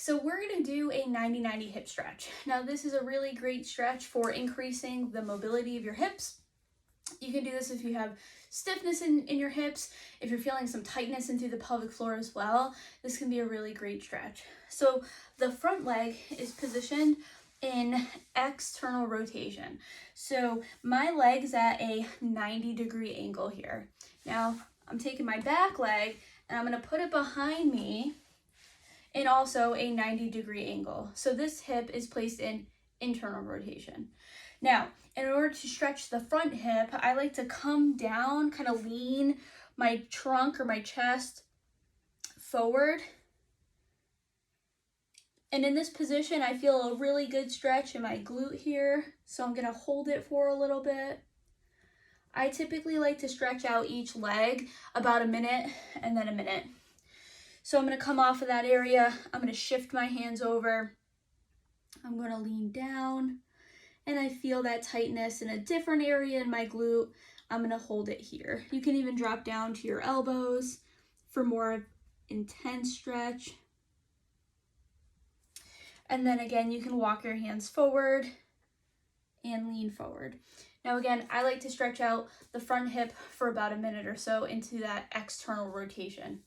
So we're going to do a 90-90 hip stretch. Now this is a really great stretch for increasing the mobility of your hips. You can do this if you have stiffness in your hips, if you're feeling some tightness into the pelvic floor as well. This can be a really great stretch. So the front leg is positioned in external rotation. So my leg's at a 90-degree angle here. Now I'm taking my back leg and I'm going to put it behind me in also a 90-degree angle. So this hip is placed in internal rotation. Now, in order to stretch the front hip, I like to come down, kind of lean my trunk or my chest forward. And in this position, I feel a really good stretch in my glute here. So I'm gonna hold it for a little bit. I typically like to stretch out each leg about a minute and then a minute. So I'm gonna come off of that area. I'm gonna shift my hands over. I'm gonna lean down and I feel that tightness in a different area in my glute. I'm gonna hold it here. You can even drop down to your elbows for more intense stretch. And then again, you can walk your hands forward and lean forward. Now again, I like to stretch out the front hip for about a minute or so into that external rotation.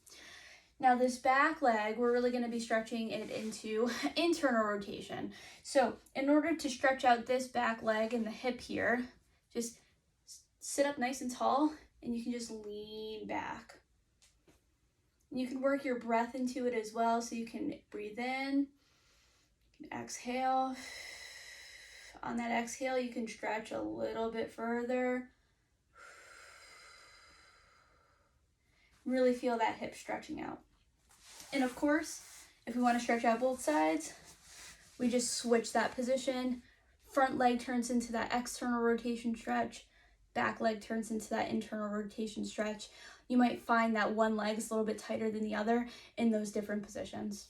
Now this back leg, we're really gonna be stretching it into internal rotation. So in order to stretch out this back leg and the hip here, just sit up nice and tall and you can just lean back. And you can work your breath into it as well, so you can breathe in, you can exhale. On that exhale, you can stretch a little bit further. Really feel that hip stretching out. And of course, if we want to stretch out both sides, we just switch that position. Front leg turns into that external rotation stretch. Back leg turns into that internal rotation stretch. You might find that one leg is a little bit tighter than the other in those different positions.